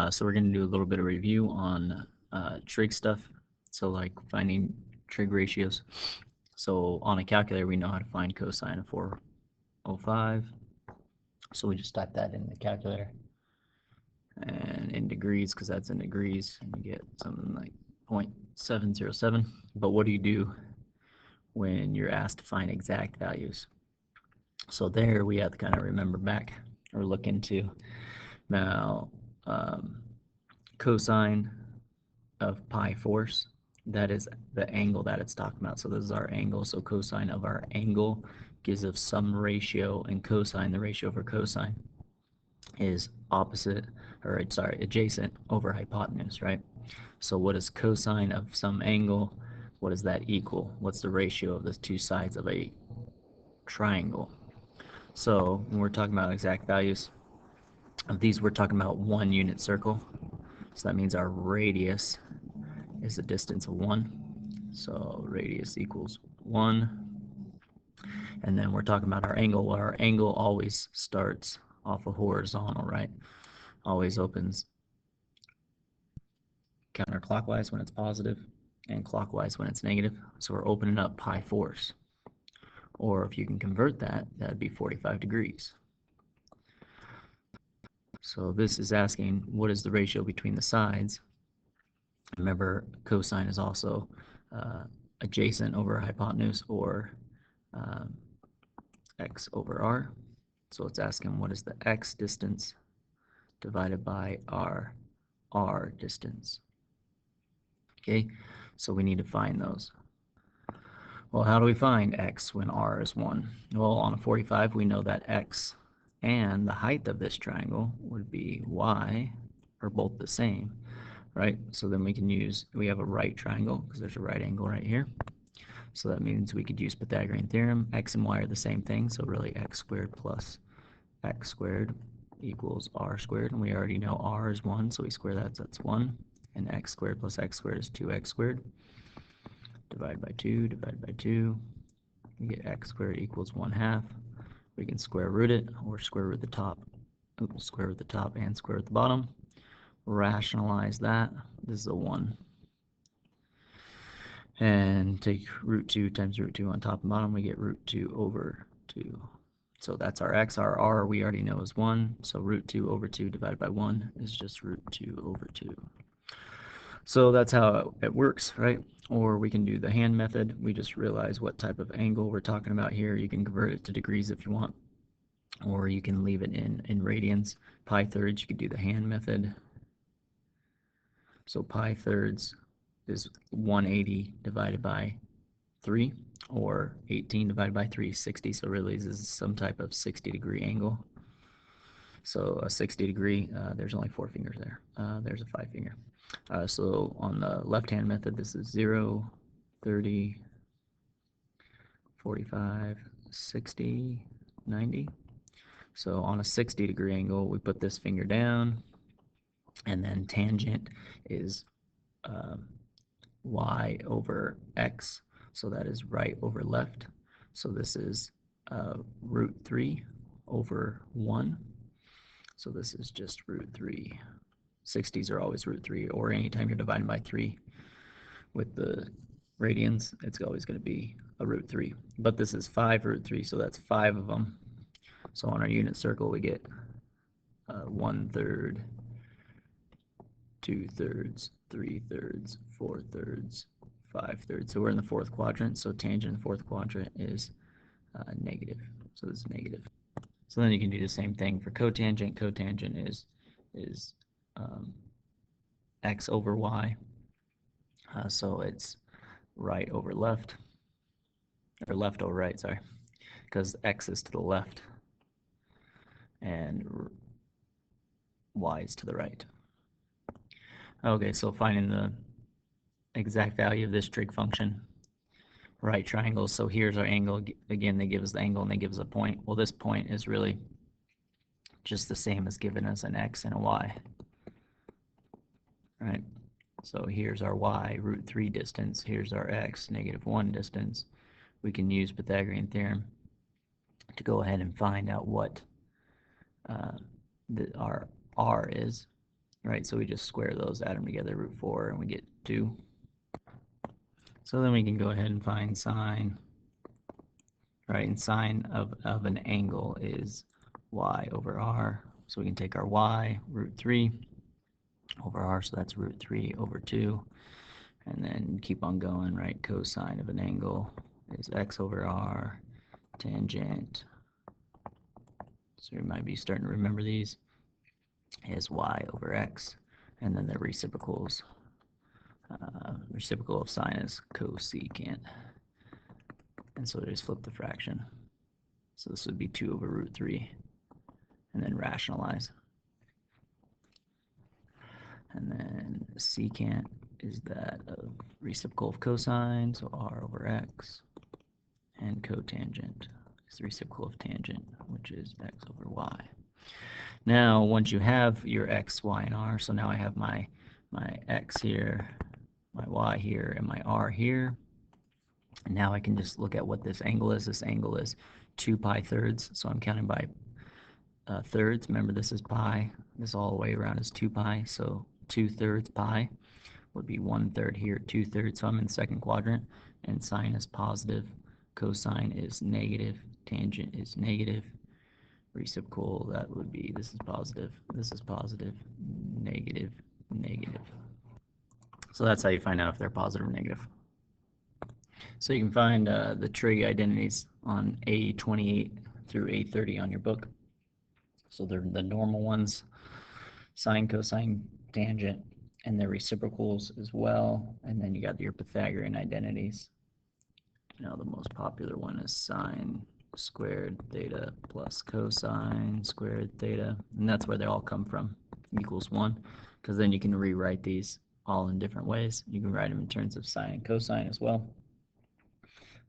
So we're going to do a little bit of review on trig stuff, so like finding trig ratios. So on a calculator, we know how to find cosine of 405. So we just type that in the calculator and in degrees, because that's in degrees, and you get something like 0.707. But what do you do when you're asked to find exact values? So there we have to kind of remember back or look into now cosine of pi force, that is the angle that it's talking about. So this is our angle, so cosine of our angle gives us some ratio, and cosine, the ratio for cosine, is adjacent over hypotenuse, right? So what is cosine of some angle? What does that equal? What's the ratio of the two sides of a triangle? So when we're talking about exact values of these, we're talking about 1 unit circle. So that means our radius is a distance of 1. So radius equals 1. And then we're talking about our angle. Well, our angle always starts off a horizontal, right? Always opens counterclockwise when it's positive and clockwise when it's negative. So we're opening up pi force. Or if you can convert that, that'd be 45 degrees. So this is asking what is the ratio between the sides. Remember, cosine is also adjacent over hypotenuse, or x over r. So it's asking what is the x distance divided by our r distance. Okay, so we need to find those. Well, how do we find x when r is 1? Well, on a 45, we know that x and the height of this triangle would be y, are both the same, right? So then we have a right triangle, because there's a right angle right here. So that means we could use Pythagorean Theorem. X and y are the same thing, so really x squared plus x squared equals r squared. And we already know r is 1, so we square that, so that's 1. And x squared plus x squared is 2x squared. Divide by 2, divide by 2. We get x squared equals 1/2. We can square root it, or square root the top. Square root the top and square root the bottom. Rationalize that. This is a 1. And take root 2 times root 2 on top and bottom, we get root 2 over 2. So that's our x. Our r we already know is 1, so root 2 over 2 divided by 1 is just root 2 over 2. So that's how it works, right? Or we can do the hand method. We just realize what type of angle we're talking about here. You can convert it to degrees if you want, or you can leave it in radians. Pi thirds, you could do the hand method. So pi thirds is 180 divided by 3, or 18 divided by 3 is 60. So really this is some type of 60-degree angle. So a 60-degree, there's only 4 fingers there. There's a 5 finger. So on the left-hand method, this is 0, 30, 45, 60, 90. So on a 60-degree angle, we put this finger down, and then tangent is y over x, so that is right over left. So this is root 3 over 1. So this is just root 3. 60s are always root 3, or anytime you're dividing by 3 with the radians, it's always going to be a root 3. But this is 5 root 3, so that's 5 of them. So on our unit circle, we get 1/3, 2/3, 3/3, 4/3, 5/3. So we're in the 4th quadrant, so tangent in the 4th quadrant is negative. So this is negative. So then you can do the same thing for cotangent. Cotangent is x over y. So it's right over left, or left over right, sorry, because x is to the left and y is to the right. Okay, so finding the exact value of this trig function, right triangles. So here's our angle. Again, they give us the angle and they give us a point. Well, this point is really just the same as giving us an x and a y, right? So here's our y, root 3 distance. Here's our x, -1 distance. We can use Pythagorean Theorem to go ahead and find out what our r is. right? So we just square those, add them together, root 4, and we get 2. So then we can go ahead and find sine, right? And sine of an angle is y over r. So we can take our y, root 3 over r, so that's root 3 over 2. And then keep on going, right? Cosine of an angle is x over r, tangent, so you might be starting to remember these, is y over x. And then the reciprocals, reciprocal of sine is cosecant. And so just flip the fraction. So this would be 2 over root 3. And then rationalize. And then secant is that of reciprocal of cosine, so r over x. And cotangent is the reciprocal of tangent, which is x over y. Now, once you have your x, y, and r, so now I have my x here, my y here, and my r here. And now I can just look at what this angle is. This angle is 2 pi thirds, so I'm counting by thirds. Remember, this is pi. This all the way around is 2 pi, so 2/3 pi would be 1/3 here, 2/3. So I'm in the second quadrant, and sine is positive, cosine is negative, tangent is negative, reciprocal, that would be, this is positive, negative, negative. So that's how you find out if they're positive or negative. So you can find the trig identities on A28 through A30 on your book. So they're the normal ones, sine, cosine, tangent, and their reciprocals as well. And then you got your Pythagorean identities. Now the most popular one is sine squared theta plus cosine squared theta, and that's where they all come from, equals 1, because then you can rewrite these all in different ways. You can write them in terms of sine and cosine as well,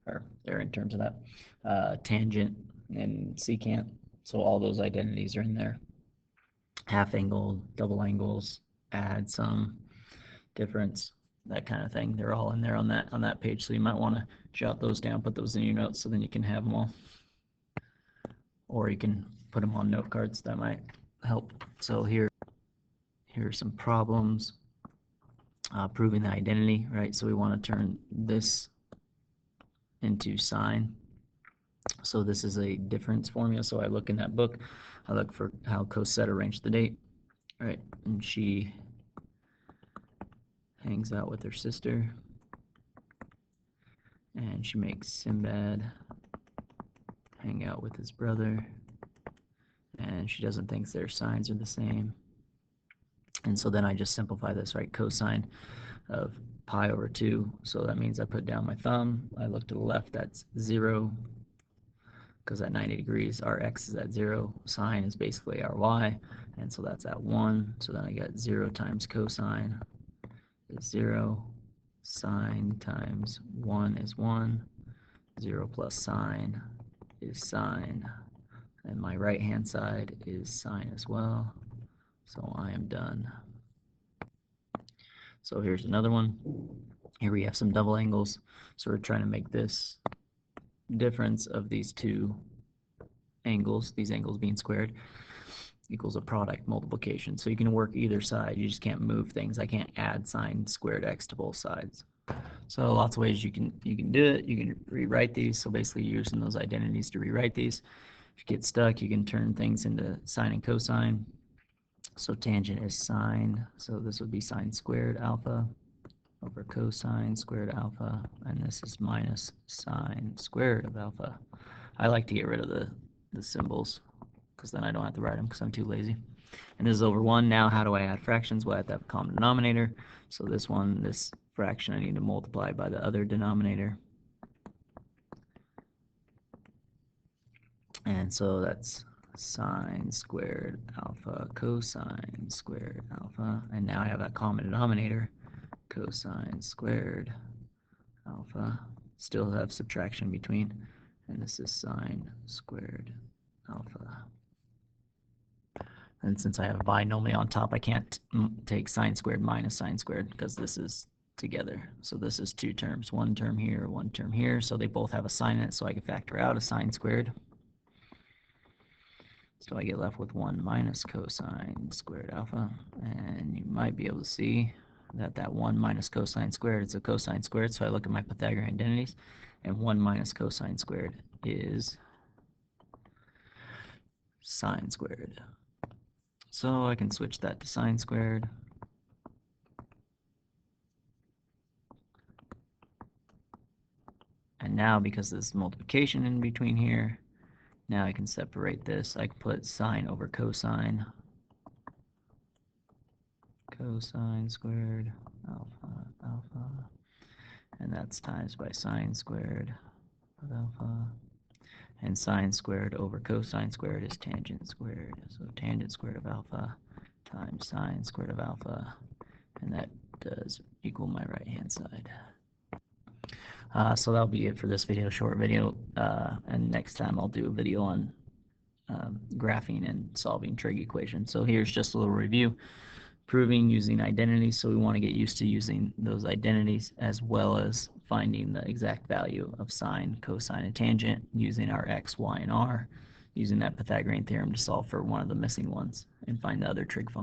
or they're in terms of that, tangent and secant, so all those identities are in there. Half angle, double angles, add, sum, difference, that kind of thing. They're all in there on that page, so you might want to jot those down, put those in your notes, so then you can have them all. Or you can put them on note cards, that might help. So here are some problems proving the identity, right? So we want to turn this into sine. So this is a difference formula. So I look in that book, I look for how Cosette arranged the date, right? And she hangs out with her sister, and she makes Sinbad hang out with his brother, and she doesn't think their signs are the same. And so then I just simplify this, right? Cosine of pi over 2, so that means I put down my thumb, I look to the left, that's 0, because at 90 degrees our x is at 0, sine is basically our y, and so that's at 1, so then I got 0 times cosine is 0, sine times 1 is 1, 0 plus sine is sine, and my right hand side is sine as well, so I am done. So here's another one. Here we have some double angles, so we're trying to make this difference of these two angles, these angles being squared, equals a product multiplication. So you can work either side, you just can't move things. I can't add sine squared x to both sides. So lots of ways you can do it. You can rewrite these, so basically you're using those identities to rewrite these. If you get stuck, you can turn things into sine and cosine. So tangent is sine, so this would be sine squared alpha over cosine squared alpha, and this is minus sine squared of alpha. I like to get rid of the symbols, because then I don't have to write them because I'm too lazy. And this is over 1. Now how do I add fractions? Well, I have to have a common denominator. So this fraction I need to multiply by the other denominator. And so that's sine squared alpha cosine squared alpha. And now I have that common denominator, cosine squared alpha. Still have subtraction between. And this is sine squared alpha. And since I have a binomial on top, I can't take sine squared minus sine squared, because this is together. So this is two terms, one term here, one term here. So they both have a sine in it, so I can factor out a sine squared. So I get left with 1 minus cosine squared alpha, and you might be able to see that that 1 minus cosine squared is a cosine squared, so I look at my Pythagorean identities, and 1 minus cosine squared is sine squared. So I can switch that to sine squared. And now, because there's multiplication in between here, now I can separate this. I can put sine over cosine. Cosine squared alpha alpha. And that's times by sine squared of alpha. And sine squared over cosine squared is tangent squared. So tangent squared of alpha times sine squared of alpha. And that does equal my right-hand side. So that'll be it for this video, short video. And next time I'll do a video on graphing and solving trig equations. So here's just a little review. Proving using identities, so we want to get used to using those identities as well as finding the exact value of sine, cosine, and tangent using our x, y, and r, using that Pythagorean theorem to solve for one of the missing ones and find the other trig function.